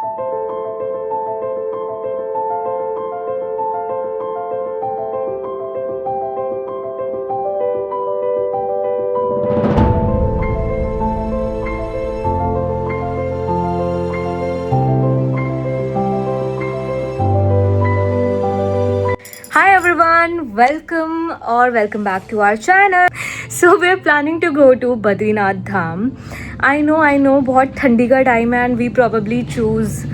Hi everyone, welcome back to our channel. So we're planning to go to Badrinath Dham. I know बहुत ठंडी का time है and we probably choose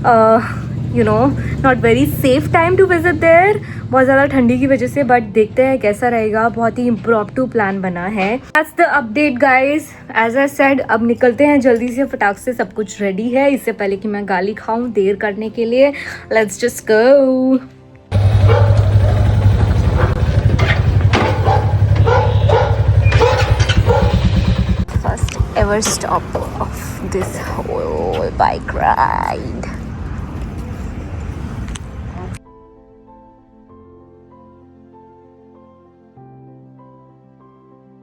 not very safe time to visit there. बहुत ज़्यादा ठंडी की वजह से, but देखते हैं कैसा रहेगा. बहुत ही impromptu plan बना है. That's the update guys. As I said, अब निकलते हैं जल्दी से, फटाक से सब कुछ ready है इससे पहले कि मैं गाली खाऊं देर करने के लिए. Let's just go. Ever stop of this whole bike ride.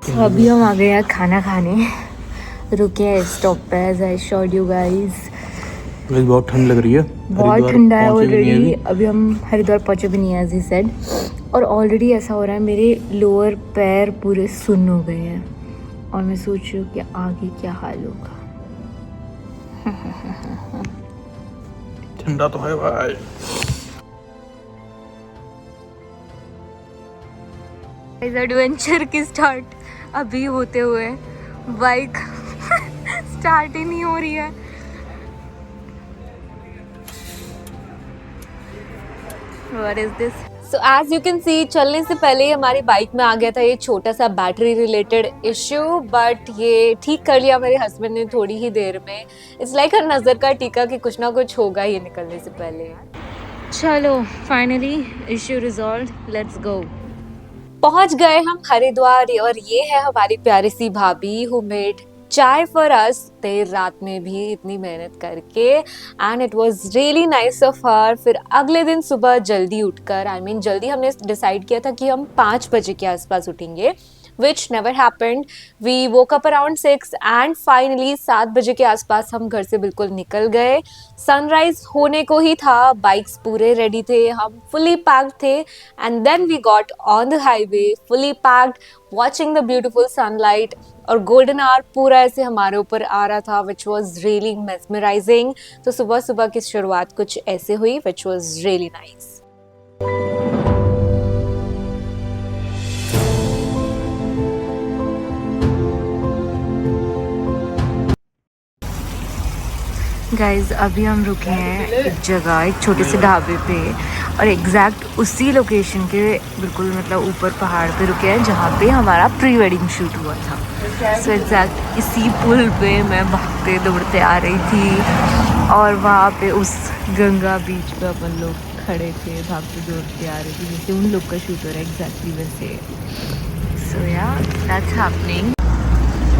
तो अभी हम आ गए हैं खाना खाने. रुके हैं स्टॉप पे. As I showed you guys. बहुत ठंड लग रही है. बहुत ठंडा है ऑलरेडी. अभी हम हरिद्वार पहुंचे भी नहीं है, as he said. और ऑलरेडी ऐसा हो रहा है, मेरे लोअर पैर पूरे सुन्न हो गए हैं और मैं सोच रही हूँ कि आगे क्या हाल होगा. ठंडा तो है भाई. इस एडवेंचर की स्टार्ट अभी होते हुए बाइक स्टार्ट ही नहीं हो रही है. What is this? So as you can see, चलने से पहले ही हमारी बाइक में आ गया था ये छोटा सा बैटरी रिलेटेड इश्यू, बट ये ठीक कर लिया मेरे हस्बैंड ने थोड़ी ही देर में. इट्स लाइक a नज़र का टीका कि कुछ ना कुछ होगा ये निकलने से पहले. चलो finally issue resolve. Let's go. पहुंच गए हम हरिद्वार और ये है हमारी प्यारी सी भाभी हु मेड चाय फॉर अस देर रात में भी इतनी मेहनत करके, and it was really nice of her. फिर अगले दिन सुबह जल्दी उठकर, जल्दी हमने डिसाइड किया था कि हम 5 बजे के आसपास उठेंगे, which never happened. We woke up around 6 and finally 7 बजे के आसपास हम घर से बिल्कुल निकल गए. सनराइज होने को ही था, बाइक्स पूरे रेडी थे, हम फुली पैक्ड थे, and then we got on the highway fully packed, watching the beautiful sunlight. और गोल्डन आवर पूरा ऐसे हमारे ऊपर आ रहा था, which was really mesmerizing. तो सुबह सुबह की शुरुआत कुछ ऐसे हुई, which was really nice. Guys अभी हम रुके हैं एक जगह, एक छोटे से ढाबे पे, और एग्जैक्ट उसी लोकेशन के बिल्कुल ऊपर पहाड़ पे रुके हैं जहाँ पे हमारा प्री वेडिंग शूट हुआ था. सो एग्जैक्ट इसी पुल पे मैं भागते दौड़ते आ रही थी और वहाँ पे उस गंगा बीच पे अपन लोग खड़े थे, भागते दौड़ते आ रहे थे, जैसे उन लोग का शूट हो रहा है एग्जैक्टली वैसे. सो या दैट्स हैपनिंग.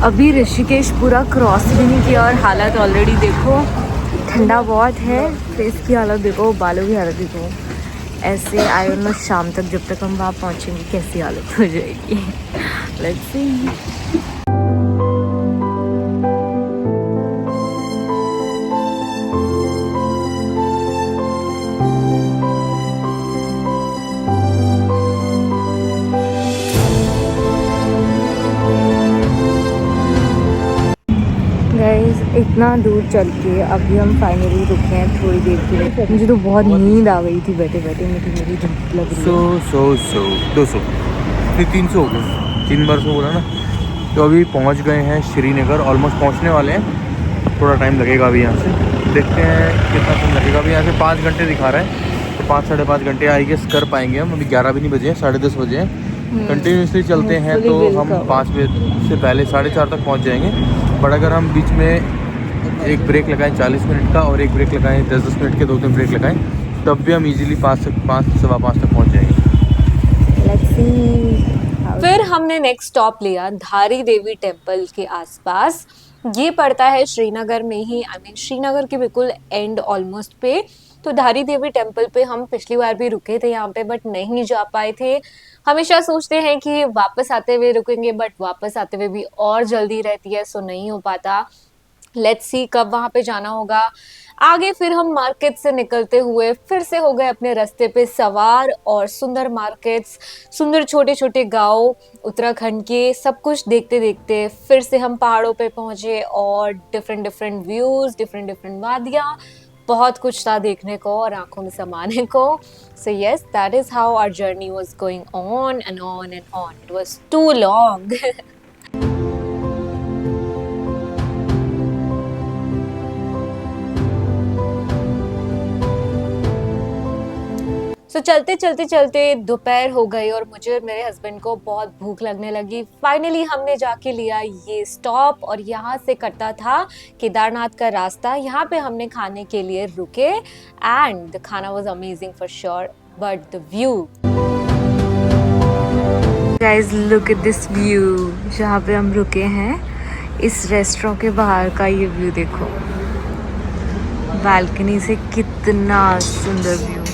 अभी ऋषिकेश पूरा क्रॉस भी नहीं किया और हालत ऑलरेडी देखो, ठंडा बहुत है. फेस की हालत देखो, बालों की हालत देखो. ऐसे आई डोंट नो शाम तक जब तक हम वहाँ पहुँचेंगे कैसी हालत हो जाएगी. Let's see. इतना दूर चल के अभी हम फाइनली रुके हैं थोड़ी देर के लिए. मुझे तो बहुत नींद आ गई थी बैठे बैठे, मेरी धूप लग रही है. 200 300 हो गए, 3 बार 100 बोला ना. तो अभी पहुंच गए हैं श्रीनगर, ऑलमोस्ट पहुंचने वाले हैं. थोड़ा टाइम लगेगा अभी यहाँ से, देखते हैं कितना टाइम लगेगा. अभी यहाँ से 5 घंटे दिखा रहा है, तो 5-5.5 घंटे आई गेस कर पाएंगे हम. अभी 11 भी नहीं बजे हैं, 10:30 बजे हैं. कंटिन्यूसली चलते हैं तो हम 5 बजे से पहले 4:30 तक पहुँच जाएंगे. बट अगर हम बीच में एक ब्रेक लगाएं 40 मिनट का और एक ब्रेक लगाएं 10-10 मिनट के, 2-3 ब्रेक लगाएं, तब भी हम इजीली 5 से 5:15 तक पहुंच जाएंगे. फिर हमने नेक्स्ट स्टॉप लिया धारी देवी टेम्पल के आसपास. ये पड़ता है श्रीनगर में ही, श्रीनगर के बिल्कुल एंड ऑलमोस्ट पे. तो धारी देवी टेम्पल पे हम पिछली बार भी रुके थे यहाँ पे, बट नहीं जा पाए थे. हमेशा सोचते हैं कि वापस आते हुए रुकेंगे, बट वापस आते हुए भी और जल्दी रहती है, सो नहीं हो पाता. लेट्स सी कब वहां पे जाना होगा। आगे फिर हम मार्केट से निकलते हुए फिर से हो गए अपने रास्ते पे सवार, और सुंदर मार्केट्स, सुंदर छोटे छोटे गांव उत्तराखंड के, सब कुछ देखते देखते फिर से हम पहाड़ों पे पहुंचे, और different different views, different different वादियां, बहुत कुछ था देखने को और आंखों में समाने को। So yes, that is how our journey was going on and on and on. It was too long. So चलते चलते चलते दोपहर हो गई और मुझे और मेरे हस्बैंड को बहुत भूख लगने लगी। फाइनली हमने जाके लिया ये स्टॉप, और यहाँ से कटता था केदारनाथ का रास्ता। यहाँ पे हमने खाने के लिए रुके, एंड द खाना was amazing for sure, but the view, guys look at this view. जहाँ पे हम रुके हैं इस रेस्टोरेंट के बाहर का ये व्यू देखो, बालकनी से कितना सुंदर व्यू।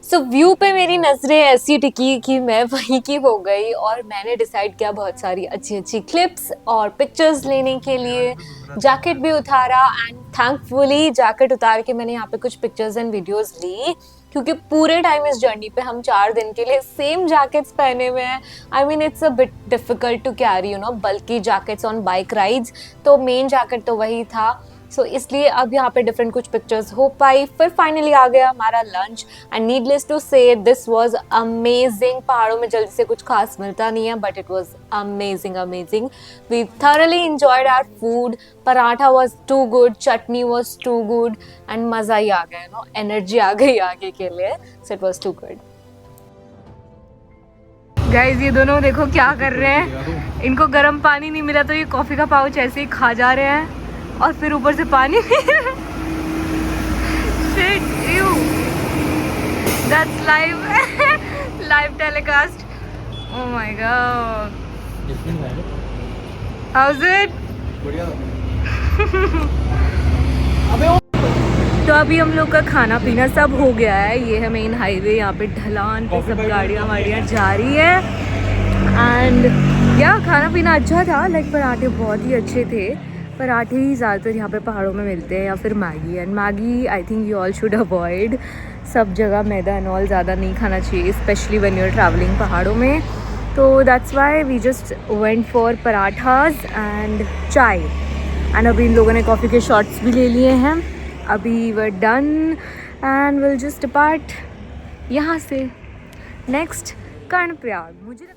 सो व्यू पे मेरी नजरें ऐसी टिकी कि मैं वहीं की हो गई, और मैंने डिसाइड किया बहुत सारी अच्छी अच्छी क्लिप्स और पिक्चर्स लेने के लिए। जैकेट भी उतारा, एंड थैंकफुली जैकेट उतार के मैंने यहाँ पे कुछ पिक्चर्स एंड वीडियोस ली, क्योंकि पूरे टाइम इस जर्नी पे हम 4 दिन के लिए सेम जैकेट्स पहने हुए हैं। I mean it's a bit difficult to carry you know बल्कि जैकेट्स ऑन बाइक राइड्स, तो मेन जैकेट तो वही था। सो इसलिए अब यहाँ पे डिफरेंट कुछ पिक्चर्स हो पाई। फिर फाइनली आ गया हमारा lunch, and needless to say this was amazing. पहाड़ों में जल्दी से कुछ खास मिलता नहीं है, but it was amazing amazing. We thoroughly enjoyed our food. Paratha was too good, chutney was too good, and मजा ही आ गया, नो एनर्जी आ गई आगे के लिए। So it was too good. Guys ये दोनों देखो क्या कर रहे हैं, इनको गर्म पानी नहीं मिला तो ये कॉफी का पाउच ऐसे ही खा जा रहे हैं, और फिर ऊपर से पानी पी रहे हैं। Shit, ew. That's live, live telecast. Oh my god. How's it? तो अभी हम लोग का खाना पीना सब हो गया है। ये है मेन हाईवे, यहाँ पे ढलान पे सब गाड़ियाँ वाड़ियाँ जा रही है, एंड या खाना पीना अच्छा था। लाइक पराठे बहुत ही अच्छे थे। पराठे ही ज़्यादातर यहाँ पे पहाड़ों में मिलते हैं, या फिर Maggi, and Maggi I think you all should avoid. सब जगह मैदा एंड ऑल ज़्यादा नहीं खाना चाहिए, specially when you are travelling पहाड़ों में। तो that's why we just went for parathas and chai, and अभी इन लोगों ने कॉफ़ी के शॉट्स भी ले लिए हैं। अभी were done and will just depart यहाँ से नेक्स्ट कर्णप्रयाग। मुझे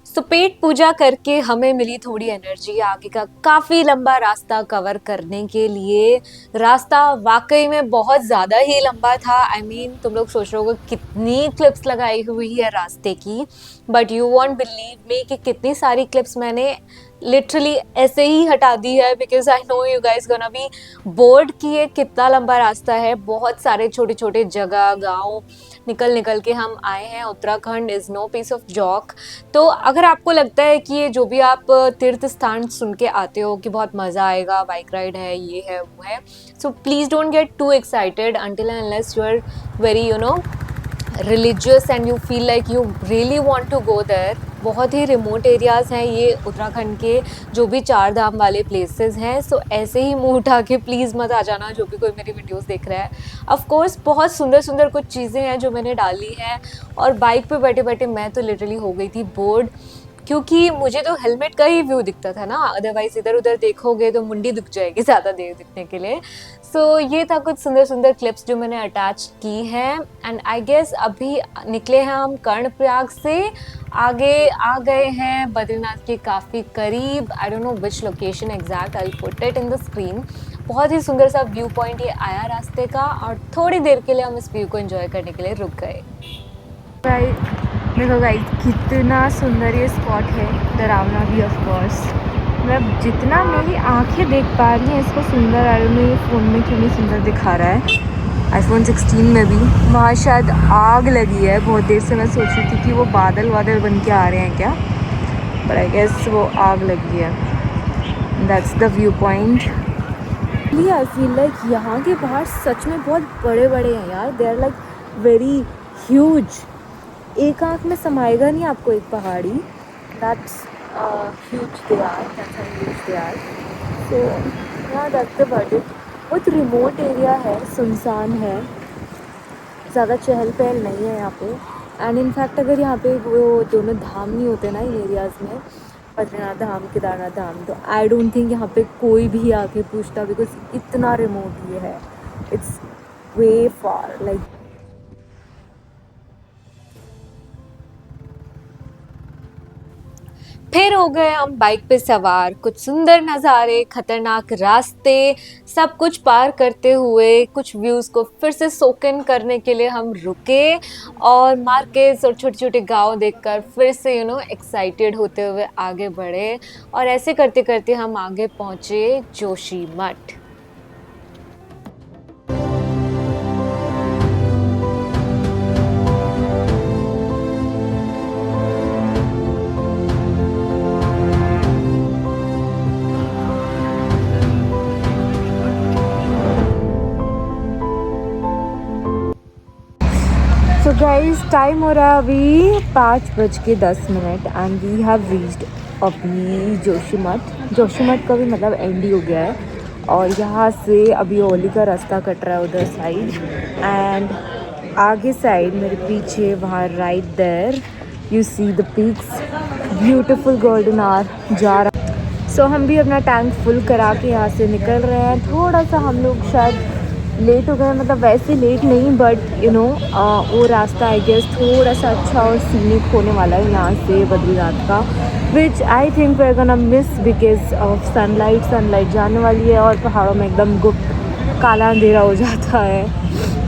सो पेट पूजा करके हमें मिली थोड़ी एनर्जी आगे का काफ़ी लंबा रास्ता कवर करने के लिए। रास्ता वाकई में बहुत ज़्यादा ही लंबा था। आई मीन तुम लोग सोच रहे हो कितनी क्लिप्स लगाई हुई है रास्ते की, but you won't believe me कि कितनी सारी क्लिप्स मैंने लिटरली ऐसे ही हटा दी है, because I know you guys gonna be board कि ये कितना लंबा रास्ता है। बहुत सारे छोटे छोटे जगह गांव निकल निकल के हम आए हैं। Uttarakhand is no piece of joke. तो अगर आपको लगता है कि ये जो भी आप तीर्थ स्थान सुन के आते हो कि बहुत मज़ा आएगा, बाइक राइड है, ये है वो है, so please don't get to excited until and unless you are very religious and you feel like you really want to go there. बहुत ही रिमोट एरियाज़ हैं ये उत्तराखंड के, जो भी 4 धाम वाले प्लेसेस हैं। सो ऐसे ही मुंह उठा के प्लीज़ मत आ जाना जो भी कोई मेरी वीडियोस देख रहा है। ऑफ कोर्स बहुत सुंदर सुंदर कुछ चीज़ें हैं जो मैंने डाली हैं, और बाइक पे बैठे बैठे मैं तो लिटरली हो गई थी बोर्ड, क्योंकि मुझे तो हेलमेट का ही व्यू दिखता था ना, अदरवाइज इधर उधर देखोगे तो मुंडी दुख जाएगी ज़्यादा देर दिखने के लिए। सो ये था कुछ सुंदर सुंदर क्लिप्स जो मैंने अटैच की हैं, एंड आई गेस अभी निकले हैं हम कर्णप्रयाग से, आगे आ गए हैं बद्रीनाथ के काफ़ी करीब। आई don't know which location exact, I will put it in the screen. बहुत ही सुंदर सा व्यू पॉइंट ये आया रास्ते का, और थोड़ी देर के लिए हम इस व्यू को एंजॉय करने के लिए रुक गए। देखो गाइस कितना सुंदर ये स्पॉट है, डरावना भी ऑफ कोर्स। मतलब जितना मेरी आंखें देख पा रही हैं इसको सुंदर, आई डोंट नो ये फ़ोन में क्यों नहीं सुंदर दिखा रहा है। iPhone 16 में भी वहाँ शायद आग लगी है। बहुत देर से मैं सोच रही थी कि वो बादल बन के आ रहे हैं क्या, बट आई गेस वो आग लगी है। That's the view point. I feel like यहाँ के पहाड़ सच में बहुत बड़े बड़े हैं यार, they are like very huge. एक आँख में समाएगा नहीं आपको एक पहाड़ी। That's huge they are, that's how huge they are. तो यहाँ देखते बट बहुत रिमोट एरिया है, सुनसान है, ज़्यादा चहल पहल नहीं है यहाँ पे। एंड इनफैक्ट अगर यहाँ पे वो दोनों धाम नहीं होते ना इन एरियाज़ में, बद्रीनाथ धाम केदारनाथ धाम, तो आई डोंट थिंक यहाँ पे कोई भी आके पूछता, बिकॉज इतना रिमोट ये है, इट्स वे फार लाइक। फिर हो गए हम बाइक पे सवार, कुछ सुंदर नज़ारे, खतरनाक रास्ते, सब कुछ पार करते हुए कुछ व्यूज़ को फिर से सोक इन करने के लिए हम रुके और मार्केट्स और छोटे छोटे गांव देखकर फिर से एक्साइटेड होते हुए आगे बढ़े। और ऐसे करते करते हम आगे पहुँचे जोशीमठ। सो गाइस टाइम हो रहा है अभी 5:10 एंड वी हैव रीच्ड अभी जोशीमठ। जोशीमठ का भी मतलब एंड ही हो गया है और यहाँ से अभी ओली का रास्ता कट रहा है उधर साइड। एंड आगे साइड मेरे पीछे वहाँ right there you see the peaks, beautiful golden hour जा रहा। सो हम भी अपना टैंक फुल करा के यहाँ से निकल रहे हैं। थोड़ा सा हम लोग शायद लेट हो गए, मतलब वैसे लेट नहीं बट वो रास्ता आई गेस थोड़ा सा अच्छा और सीनिक होने वाला है यहाँ से बद्रीनाथ का, which I think we are gonna miss because of sunlight जाने वाली है और पहाड़ों में एकदम गुप्त काला अंधेरा हो जाता है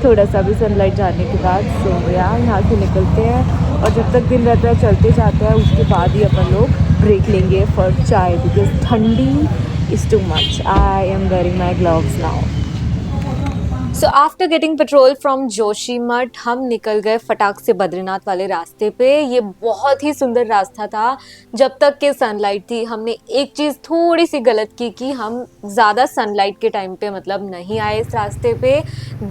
थोड़ा सा भी सनलाइट जाने के बाद। सो यहाँ से निकलते हैं और जब तक दिन रहता है चलते जाते हैं, उसके बाद ही अपन लोग ब्रेक लेंगे फॉर चाय बिकॉज ठंडी is too much. I am wearing my gloves now. So after getting petrol from Joshimath हम निकल गए फटाक से बद्रीनाथ वाले रास्ते पे। ये बहुत ही सुंदर रास्ता था जब तक कि सनलाइट थी। हमने एक चीज़ थोड़ी सी गलत की कि हम ज़्यादा सनलाइट के टाइम पे मतलब नहीं आए इस रास्ते पे।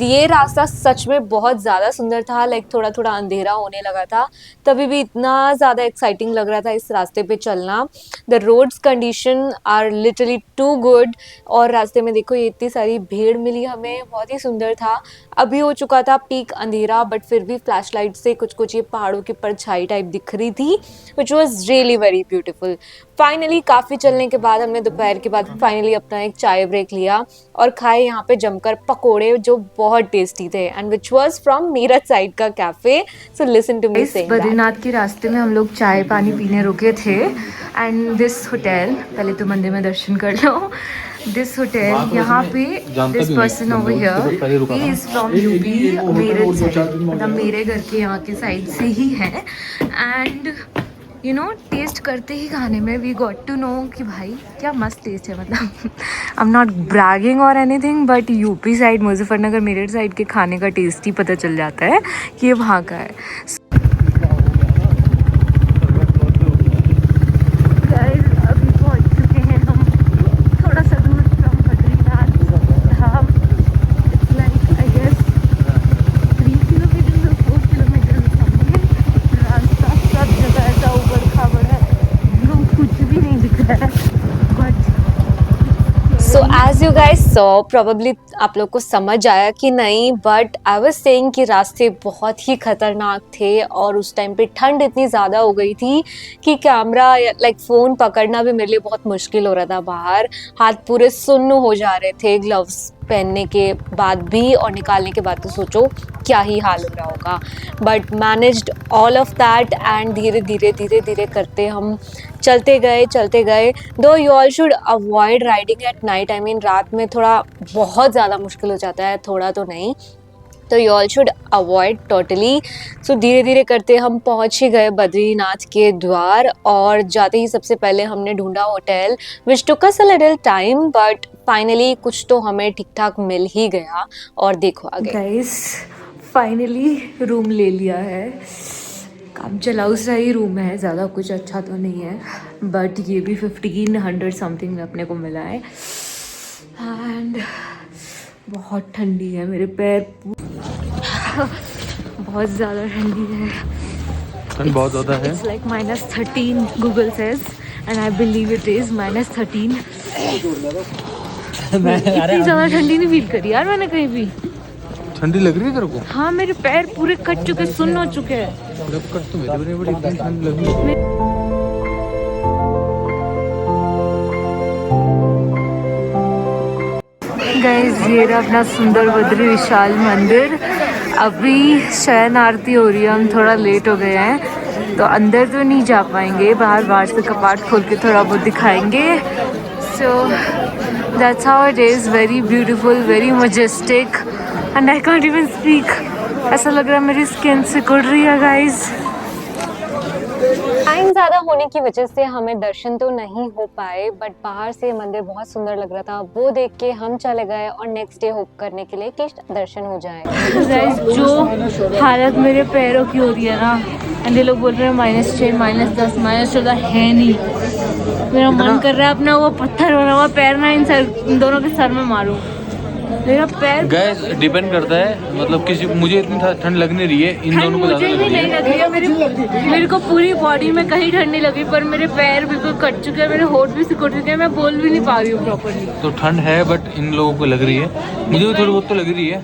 ये रास्ता सच में बहुत ज़्यादा सुंदर था, लाइक थोड़ा थोड़ा अंधेरा होने लगा था, तभी भी इतना ज़्यादा एक्साइटिंग लग रहा था इस रास्ते पे चलना। The roads condition are literally too good और रास्ते में देखो ये इतनी सारी भीड़ मिली हमें, बहुत ही सुंदर था। अभी हो चुका था पीक अंधेरा बट फिर भी फ्लैश लाइट से कुछ कुछ ये पहाड़ों की परछाई टाइप दिख रही थी, विच was really very beautiful. Finally काफ़ी चलने के बाद हमने दोपहर के बाद फाइनली अपना एक चाय ब्रेक लिया और खाए यहाँ पे जमकर पकोड़े जो बहुत टेस्टी थे and which was from Meerut side का cafe. So listen to me saying that. Badrinath के रास्ते में हम लोग चाय पानी पीने रुके थे एंड दिस होटल, पहले तो मंदिर में दर्शन कर लो। दिस होटल यहाँ पे this person over here he is from UP, Meerut side, मतलब मेरे घर के यहाँ के साइड से ही है। एंड टेस्ट करते ही खाने में वी गॉट टू नो कि भाई क्या मस्त टेस्ट है। मतलब आई एम नॉट ब्रैगिंग और anything but UP side Muzaffarnagar Meerut side के खाने का टेस्ट ही पता चल जाता है कि ये वहाँ का है। As you guys saw probably आप लोग को समझ आया कि नहीं, बट आई वाज सेइंग कि रास्ते बहुत ही खतरनाक थे और उस टाइम पे ठंड इतनी ज़्यादा हो गई थी कि कैमरा लाइक फ़ोन पकड़ना भी मेरे लिए बहुत मुश्किल हो रहा था। बाहर हाथ पूरे सुन्न हो जा रहे थे ग्लव्स पहनने के बाद भी और निकालने के बाद तो सोचो क्या ही हाल हो रहा होगा। But managed all of that and धीरे धीरे करते हम चलते गए। दो you all should avoid riding at night. I mean रात में थोड़ा बहुत ज़्यादा मुश्किल हो जाता है, थोड़ा तो नहीं, तो you all should avoid totally. So धीरे धीरे करते हम पहुंच ही गए बद्रीनाथ के द्वार और जाते ही सबसे पहले हमने ढूंढा hotel which took us a little time but finally कुछ तो हमें ठीक ठाक मिल ही गया। और देखो आगे गाइस फाइनली रूम ले लिया है, काम चलाऊ सा ही रूम है, ज़्यादा कुछ अच्छा तो नहीं है बट ये भी 1500 समथिंग में अपने को मिला है। एंड बहुत ठंडी है, मेरे पैर बहुत ज़्यादा ठंडी है, ठंड बहुत ज़्यादा है। It's like -13 Google says and I believe it is -13 इतनी ज्यादा ठंडी नहीं फील करी यार मैंने कहीं भी। ठंडी लग रही है तेरे को? हाँ मेरे पैर पूरे कट चुके, सुन्न हो चुके हैं। कट तो मेरे भी नहीं, बड़ी इतनी ठंड लग रही है। गाइस ये रहा अपना सुंदर बद्री विशाल मंदिर। अभी शयन आरती हो रही है, हम थोड़ा लेट हो गए हैं तो अंदर तो नहीं जा पाएंगे, बाहर से कपाट खोल के थोड़ा बहुत दिखाएंगे। So that's how it is, very beautiful, very majestic and I can't even speak. ऐसा लग रहा है मेरी स्किन सिकुड़ रही है गाइस। टाइम ज़्यादा होने की वजह से हमें दर्शन तो नहीं हो पाए, बट बाहर से मंदिर बहुत सुंदर लग रहा था। वो देख के हम चले गए और नेक्स्ट डे होप करने के लिए कि दर्शन हो जाए। गाइस जो हालत मेरे पैरों की हो रही है ना, एंड ये लोग बोल रहे हैं -6, -10, -14 है नहीं। मेरा मन कर रहा है अपना वो पत्थर बना हुआ पैर ना इन दोनों के सर में मारूं। मेरा पैर गैस डिपेंड करता है, मतलब किसी मुझे इतनी ठंड लग नहीं रही है, इन दोनों को मुझे भी नहीं लग रही है। मेरे को पूरी बॉडी में कहीं ठंड नहीं लगी, पर मेरे पैर बिल्कुल कट चुके हैं, मेरे होठ भी सिकुड़ चुके हैं, मैं बोल भी नहीं पा रही हूँ प्रॉपर्ली। तो ठंड है बट इन लोगों को लग रही है, मुझे भी थोड़ी बहुत तो लग रही है।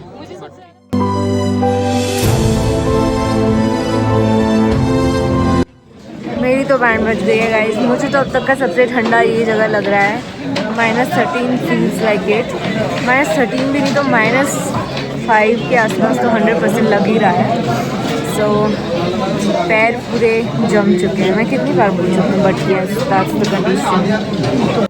मेरी तो बैंड बज गई है गाइस। मुझे तो अब तक का सबसे ठंडा ये जगह लग रहा है। -13 फील्स लाइक इट। -13 भी नहीं तो -5 के आसपास तो 100% लग ही रहा है। सो पैर पूरे जम चुके हैं। मैं कितनी बार बोल चुकी हूँ, but yes that's the condition.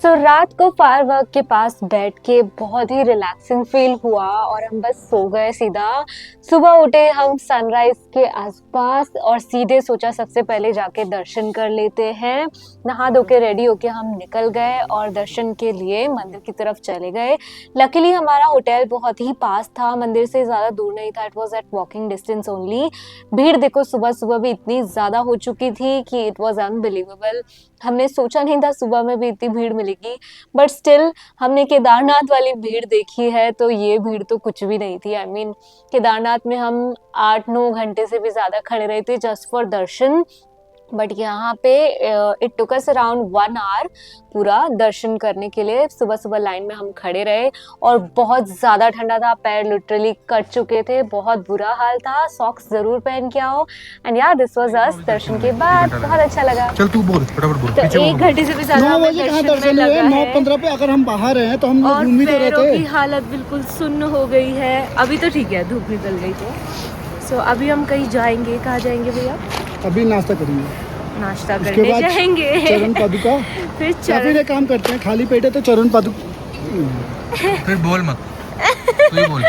So रात को फायरवर्क के पास बैठ के बहुत ही रिलैक्सिंग फील हुआ और हम बस सो गए सीधा। सुबह उठे हम सनराइज के आसपास और सीधे सोचा सबसे पहले जाके दर्शन कर लेते हैं। नहा धो के रेडी होके हम निकल गए और दर्शन के लिए मंदिर की तरफ चले गए। लकीली हमारा होटल बहुत ही पास था, मंदिर से ज़्यादा दूर नहीं था। It was at walking distance only. भीड़ देखो सुबह सुबह भी इतनी ज़्यादा हो चुकी थी कि इट वॉज अनबिलीवेबल। हमने सोचा नहीं था सुबह में भी इतनी भीड़ मिलेगी, बट स्टिल हमने केदारनाथ वाली भीड़ देखी है तो ये भीड़ तो कुछ भी नहीं थी। आई मीन केदारनाथ में हम 8-9 घंटे से भी ज़्यादा खड़े रहे थे जस्ट फॉर दर्शन, बट यहाँ पे it took us around 1 hour पूरा दर्शन करने के लिए। सुबह सुबह लाइन में हम खड़े रहे और बहुत ज़्यादा ठंडा था, पैर लिटरली कट चुके थे, बहुत बुरा हाल था। सॉक्स ज़रूर पहन के आओ। एंड यार दिस वाज अस दर्शन के बाद। बहुत अच्छा लगा। चल तू बोल, फटाफट बोल। तो 1 घंटे से भी ज़्यादा हमें दर्शन में लगा है। 9:15 पे अगर हम बाहर हैं तो हम और घूम ही तो रहे पैरों थे। की हालत बिल्कुल सुन्न हो गई है। अभी तो ठीक है, धूप निकल गई तो। सो अभी हम कहीं जाएंगे। कहाँ जाएंगे भैया? अभी नाश्ता करेंगे, नाश्ता उसके करने बाद जाएंगे। चरण पादुका। फिर या फिर एक काम करते हैं, खाली पेट है तो चरण पादुका। फिर बोल मत, तू ही बोल।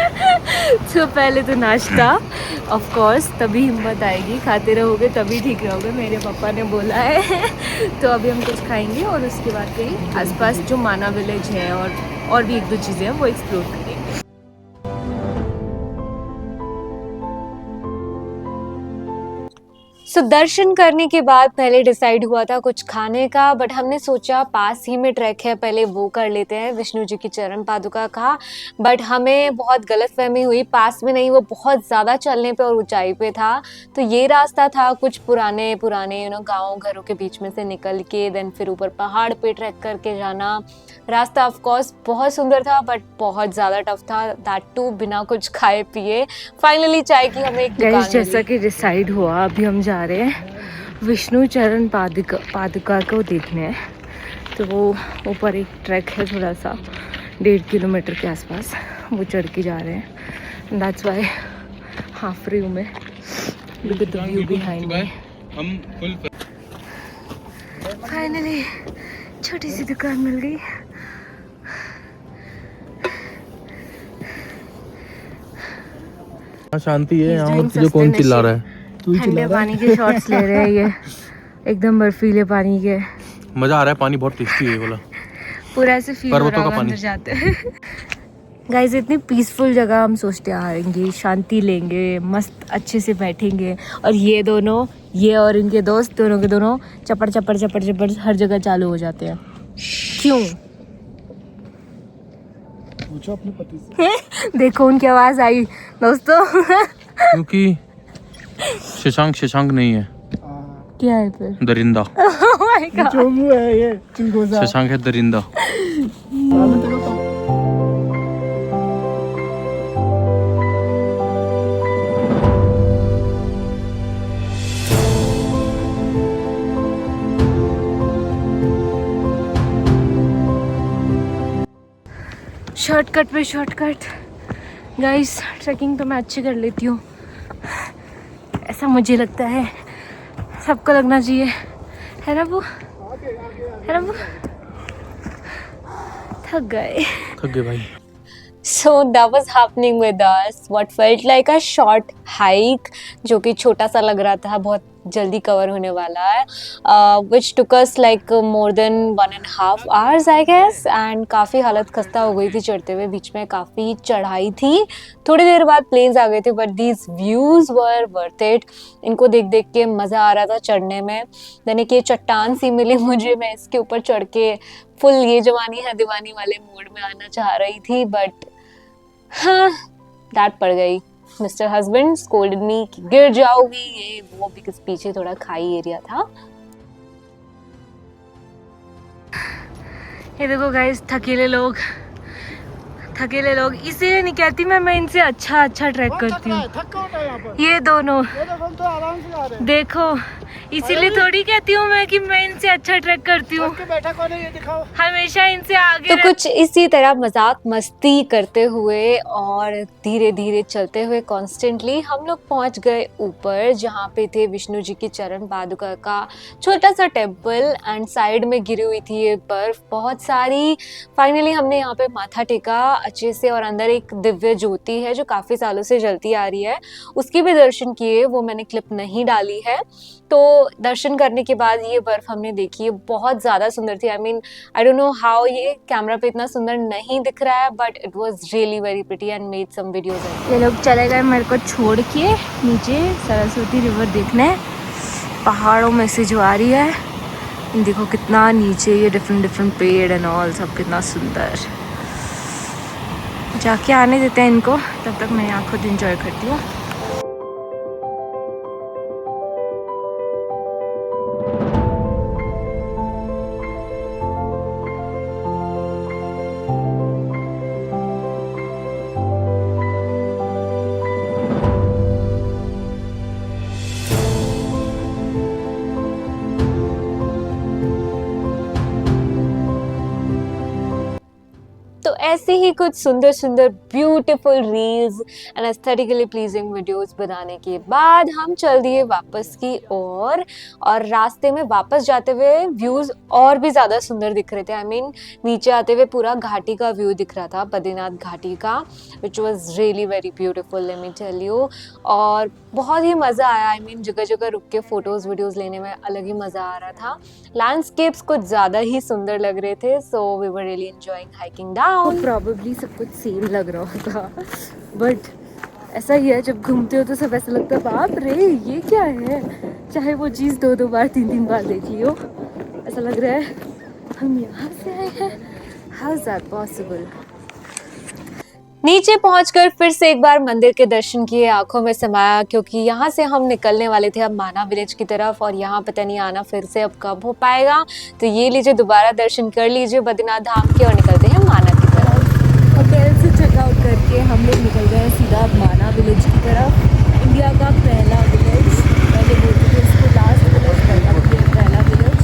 तो पहले तो नाश्ता ऑफ कोर्स, तभी हिम्मत आएगी। खाते रहोगे तभी ठीक रहोगे, मेरे पापा ने बोला है। तो अभी हम कुछ खाएंगे और उसके बाद कहीं आसपास जो माना विलेज है और भी 1-2 चीज़ें हैं वो एक्सप्लोर करेंगे। सो दर्शन करने के बाद पहले डिसाइड हुआ था कुछ खाने का, बट हमने सोचा पास ही में ट्रैक है, पहले वो कर लेते हैं विष्णु जी की चरण पादुका का। बट हमें बहुत गलतफहमी हुई, पास में नहीं, वो बहुत ज़्यादा चलने पे और ऊंचाई पे था। तो ये रास्ता था कुछ पुराने गाँव घरों के बीच में से निकल के देन फिर ऊपर पहाड़ पे ट्रैक करके जाना। रास्ता ऑफ कोर्स बहुत सुंदर था बट बहुत ज़्यादा टफ था, दैट टू बिना कुछ खाए पिए। फाइनली चाय की हमें एक दुकान मिली। जैसा कि डिसाइड हुआ, अभी हम जा रहे हैं विष्णु चरण पादुका को देखने। तो वो ऊपर एक ट्रैक है थोड़ा सा 1.5 किलोमीटर के आसपास, वो चढ़ के जा रहे हैं। दैट्स व्हाई हाफ व्यू में look at the view behind me. हम फुल फाइनली छोटी सी दुकान मिल गई। शांति है यहाँ, और तुझे कौन चिल्ला रहा है? ठंडे पानी के शॉट्स ले रहे हैं ये, एकदम बर्फीले पानी के। मजा आ रहा है, पानी बहुत टेस्टी है बोला। पूरा ऐसे फील हो रहा है अंदर जाते हैं। गाइस इतनी पीसफुल जगह हम सोचते आएंगे, शांति लेंगे, मस्त अच्छे से बैठेंगे, और ये दोनों, ये और इनके दोस्त दोनों के दोनों चपड़ चपड़ चपड़ चपड़ हर जगह चालू हो जाते हैं। क्यों? पूछो अपने पति से। देखो उनकी आवाज आई दोस्तों। क्योंकि शशांक नहीं है, क्या है फिर? दरिंदा। Oh my God. चोमू है ये, चिंगोजा। शशांक है दरिंदा। साले तेरे को शॉर्टकट पे शॉर्टकट। गाइस ट्रैकिंग तो मैं अच्छी कर लेती हूँ, ऐसा मुझे लगता है, सबको लगना चाहिए, है ना वो, है ना वो। थक गए भाई। So that was happening with us. What felt like a short hike, जो कि छोटा सा लग रहा था, बहुत जल्दी कवर होने वाला है, which took us like more than 1.5 hours I guess, and काफ़ी हालत खस्ता हो गई थी चढ़ते हुए, बीच में काफ़ी चढ़ाई थी, थोड़ी देर बाद प्लेन्स आ गए थे, but these views were worth it. इनको देख देख के मज़ा आ रहा था चढ़ने में। देन एक ये चट्टान सी मिली मुझे, मैं इसके ऊपर चढ़ के फुल ये जवानी है दीवानी वाले मूड में आना चाह रही थी, बट हाँ डांट पड़ गई। मिस्टर हस्बैंड स्कोल्डेड मी कि गिर जाओगी ये वो, बिकॉज पीछे थोड़ा खाई एरिया था। ये देखो गाइस, थकेले लोग इसीलिए नहीं कहती मैं इनसे अच्छा ट्रैक करती हूँ। ये दोनों तो आराम से आ रहे हैं। देखो, इसीलिए थोड़ी कहती हूँ मैं कि मैं इनसे अच्छा ट्रैक करती हूँ, बैठा कौन है ये दिखाओ। हमेशा इनसे आगे। तो कुछ इसी तरह मजाक मस्ती करते हुए और धीरे धीरे चलते हुए कॉन्स्टेंटली हम लोग पहुंच गए ऊपर, जहाँ पे थे विष्णु जी की चरण पादुका का छोटा सा टेम्पल, एंड साइड में गिरी हुई थी ये बर्फ बहुत सारी। फाइनली हमने यहाँ पे माथा टेका अच्छे से, और अंदर एक दिव्य ज्योति है जो काफ़ी सालों से जलती आ रही है, उसके भी दर्शन किए, वो मैंने क्लिप नहीं डाली है। तो दर्शन करने के बाद ये बर्फ हमने देखी है, बहुत ज़्यादा सुंदर थी। आई डोंट नो हाउ ये कैमरा पे इतना सुंदर नहीं दिख रहा है, but it was really very pretty and made some videos. ये लोग चले गए मेरे को छोड़ के नीचे सरस्वती रिवर देखने, पहाड़ों में से जो आ रही है। देखो कितना नीचे ये डिफरेंट पेड़ एंड ऑल, सब कितना सुंदर। जाके आने देते हैं इनको, तब तक मैं यहाँ खुद इंजॉय करती हूँ। तो ऐसे ही कुछ सुंदर beautiful reels and aesthetically pleasing videos बनाने के बाद हम चल दिए वापस की ओर, और रास्ते में वापस जाते हुए व्यूज़ और भी ज़्यादा सुंदर दिख रहे थे। नीचे आते हुए पूरा घाटी का व्यू दिख रहा था, बद्रीनाथ घाटी का, which was really very beautiful, let me tell you. और बहुत ही मज़ा आया, जगह जगह रुक के फ़ोटोज़ वीडियोज़ लेने में अलग ही मज़ा आ रहा था। लैंडस्केप्स कुछ ज़्यादा ही सुंदर लग रहे थे, so we were really enjoying hiking down. Probably सब कुछ सेम लग रहा होगा, बट ऐसा ही है, जब घूमते हो तो सब ऐसा लगता है बाप रे ये क्या है, चाहे वो चीज़ 2 बार 3 बार देख लियो, ऐसा लग रहा है हम यहाँ से आए हैं। How is that possible. नीचे पहुंचकर फिर से एक बार मंदिर के दर्शन किए, आंखों में समाया, क्योंकि यहाँ से हम निकलने वाले थे अब माना विलेज की तरफ, और यहाँ पता नहीं आना फिर से अब कब हो पाएगा। तो ये लीजिए, दोबारा दर्शन कर लीजिए बद्रीनाथ धाम के, और निकलते हैं माना की तरफ। होटल से चेकआउट करके हम लोग निकल गए सीधा माना विलेज की तरफ, इंडिया का पहला विलेज। पहले बोलते थे इसको लास्ट विलेज, पहला विलेज।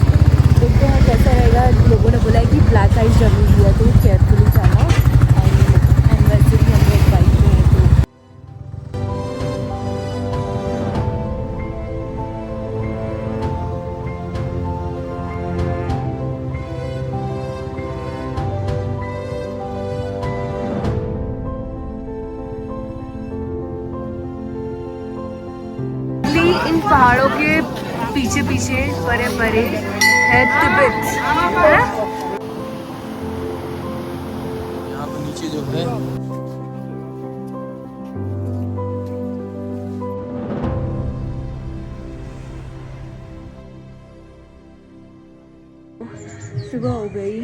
देखते हैं कैसा रहेगा। लोगों ने बोला है कि ब्लैक आइस जमी हुई है, तो केयरफुली जाना, एंड वैसे भी हम लोग बाइक में हैं तो इन पहाड़ों के पीछे बड़े बड़े है तिब्बत, है ना? यहाँ पे नीचे जो है सुबह हो गई,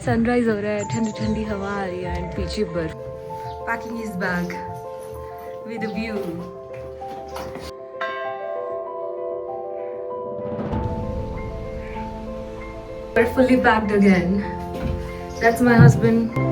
सनराइज हो रहा है, ठंडी ठंडी हवा आ रही है एंड पीछे बर्फ. Packing his bag with a view. We're fully packed again. That's my husband.